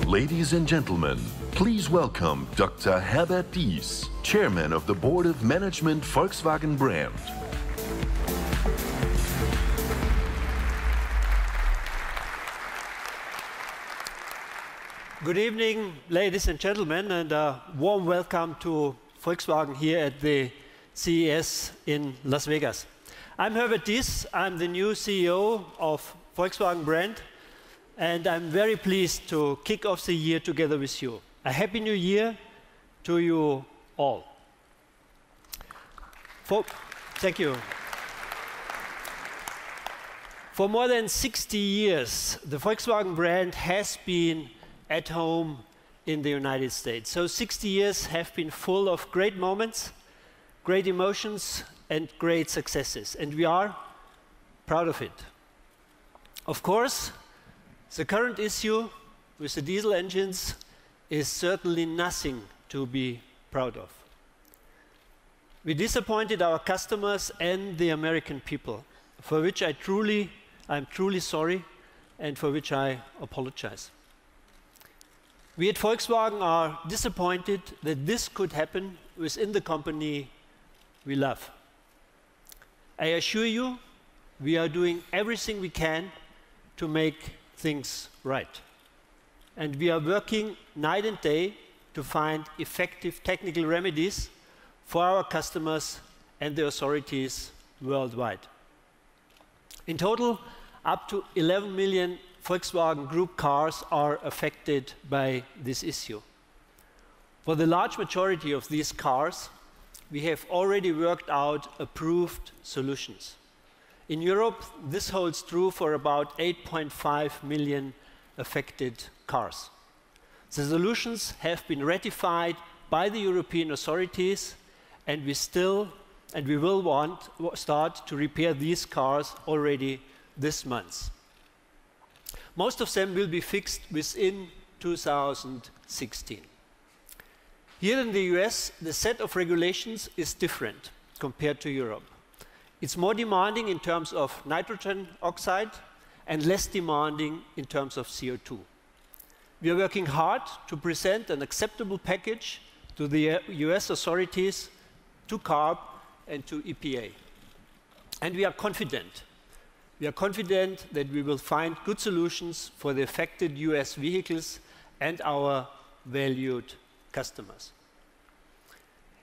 Ladies and gentlemen, please welcome Dr. Herbert Dies, Chairman of the Board of Management Volkswagen brand. Good evening, ladies and gentlemen, and a warm welcome to Volkswagen here at the CES in Las Vegas. I'm Herbert Dies. I'm the new CEO of Volkswagen brand, and I'm very pleased to kick off the year together with you. A Happy New Year to you all. Thank you. For more than 60 years, the Volkswagen brand has been at home in the United States. So 60 years have been full of great moments, great emotions, and great successes, and we are proud of it. Of course, the current issue with the diesel engines is certainly nothing to be proud of. We disappointed our customers and the American people, for which I'm truly sorry, and for which I apologize. We at Volkswagen are disappointed that this could happen within the company we love. I assure you, we are doing everything we can to make things right. And we are working night and day to find effective technical remedies for our customers and the authorities worldwide. In total, up to 11 million Volkswagen Group cars are affected by this issue. For the large majority of these cars, we have already worked out approved solutions. In Europe, this holds true for about 8.5 million affected cars. The solutions have been ratified by the European authorities, and we will start to repair these cars already this month. Most of them will be fixed within 2016. Here in the US, the set of regulations is different compared to Europe. It's more demanding in terms of nitrogen oxide and less demanding in terms of CO2. We are working hard to present an acceptable package to the US authorities, to CARB, and to EPA. And we are confident. We are confident that we will find good solutions for the affected US vehicles and our valued customers.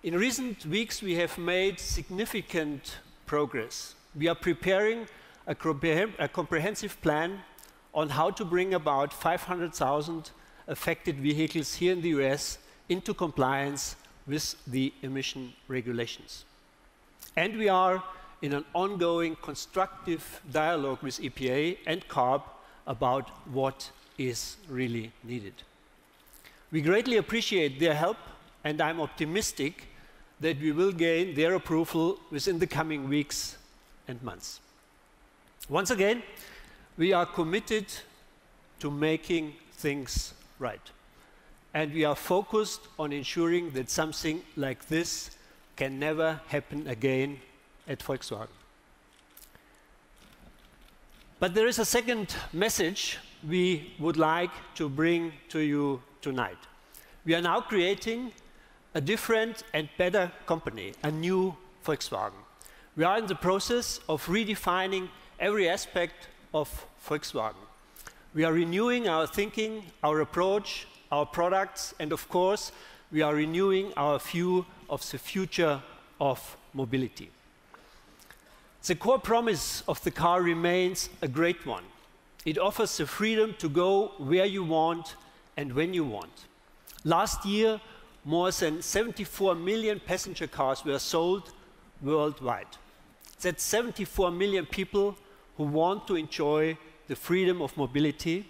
In recent weeks, we have made significant progress. We are preparing a comprehensive plan on how to bring about 500,000 affected vehicles here in the US into compliance with the emission regulations. And we are in an ongoing constructive dialogue with EPA and CARB about what is really needed. We greatly appreciate their help, and I'm optimistic that we will gain their approval within the coming weeks and months. Once again, we are committed to making things right, and we are focused on ensuring that something like this can never happen again at Volkswagen. But there is a second message we would like to bring to you tonight. We are now creating a different and better company, a new Volkswagen. We are in the process of redefining every aspect of Volkswagen. We are renewing our thinking, our approach, our products, and of course, we are renewing our view of the future of mobility. The core promise of the car remains a great one. It offers the freedom to go where you want and when you want. Last year, more than 74 million passenger cars were sold worldwide. That's 74 million people who want to enjoy the freedom of mobility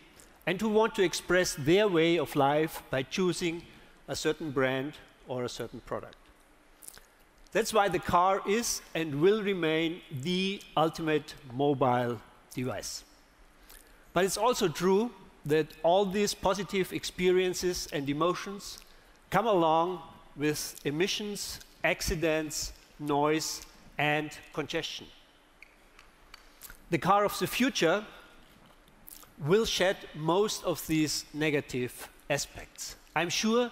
and who want to express their way of life by choosing a certain brand or a certain product. That's why the car is and will remain the ultimate mobile device. But it's also true that all these positive experiences and emotions come along with emissions, accidents, noise, and congestion. The car of the future will shed most of these negative aspects. I'm sure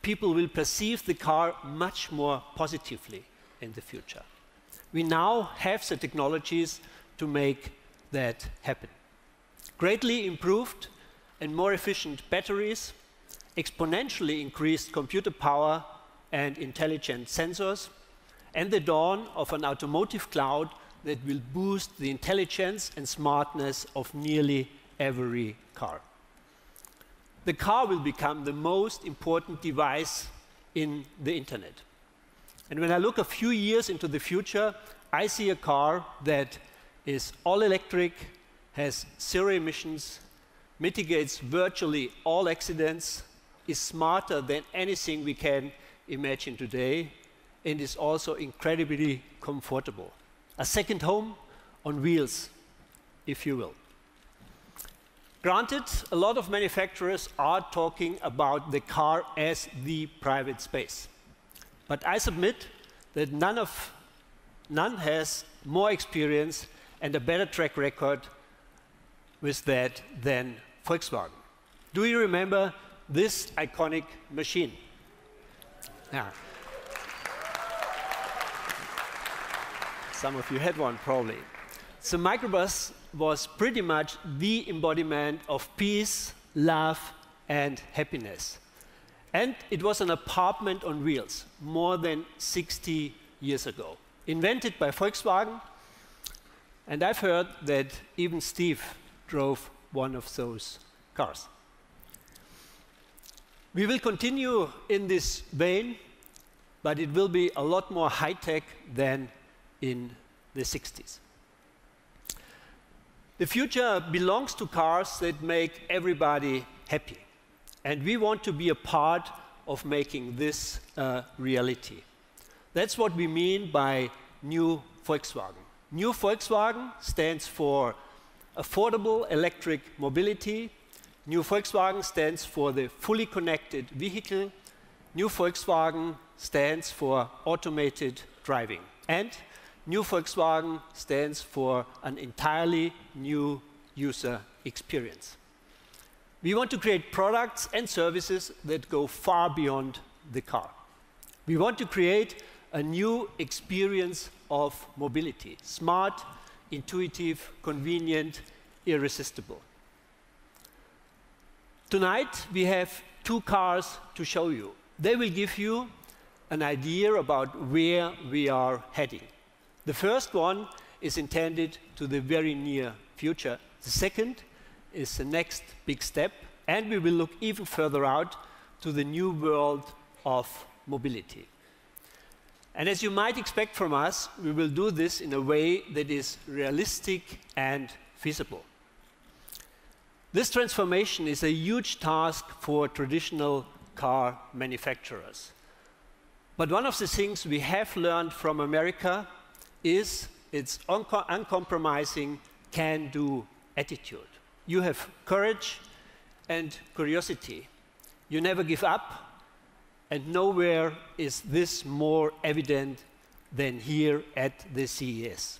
people will perceive the car much more positively in the future. We now have the technologies to make that happen. Greatly improved and more efficient batteries, exponentially increased computer power and intelligent sensors, and the dawn of an automotive cloud that will boost the intelligence and smartness of nearly every car. The car will become the most important device in the internet. And when I look a few years into the future, I see a car that is all electric, has zero emissions, mitigates virtually all accidents, is smarter than anything we can imagine today, and is also incredibly comfortable. A second home on wheels, if you will. Granted, a lot of manufacturers are talking about the car as the private space. But I submit that none has more experience and a better track record with that than Volkswagen. Do you remember this iconic machine? Yeah. Some of you had one, probably. The microbus was pretty much the embodiment of peace, love, and happiness. And it was an apartment on wheels more than 60 years ago. Invented by Volkswagen, and I've heard that even Steve drove one of those cars. We will continue in this vein, but it will be a lot more high-tech than in the 60s. The future belongs to cars that make everybody happy. And we want to be a part of making this a reality. That's what we mean by New Volkswagen. New Volkswagen stands for affordable electric mobility. New Volkswagen stands for the fully connected vehicle. New Volkswagen stands for automated driving. And New Volkswagen stands for an entirely new user experience. We want to create products and services that go far beyond the car. We want to create a new experience of mobility: smart, intuitive, convenient, irresistible. Tonight, we have two cars to show you. They will give you an idea about where we are heading. The first one is intended to the very near future. The second is the next big step, and we will look even further out to the new world of mobility. And as you might expect from us, we will do this in a way that is realistic and feasible. This transformation is a huge task for traditional car manufacturers. But one of the things we have learned from America is its uncompromising can-do attitude. You have courage and curiosity. You never give up, and nowhere is this more evident than here at the CES.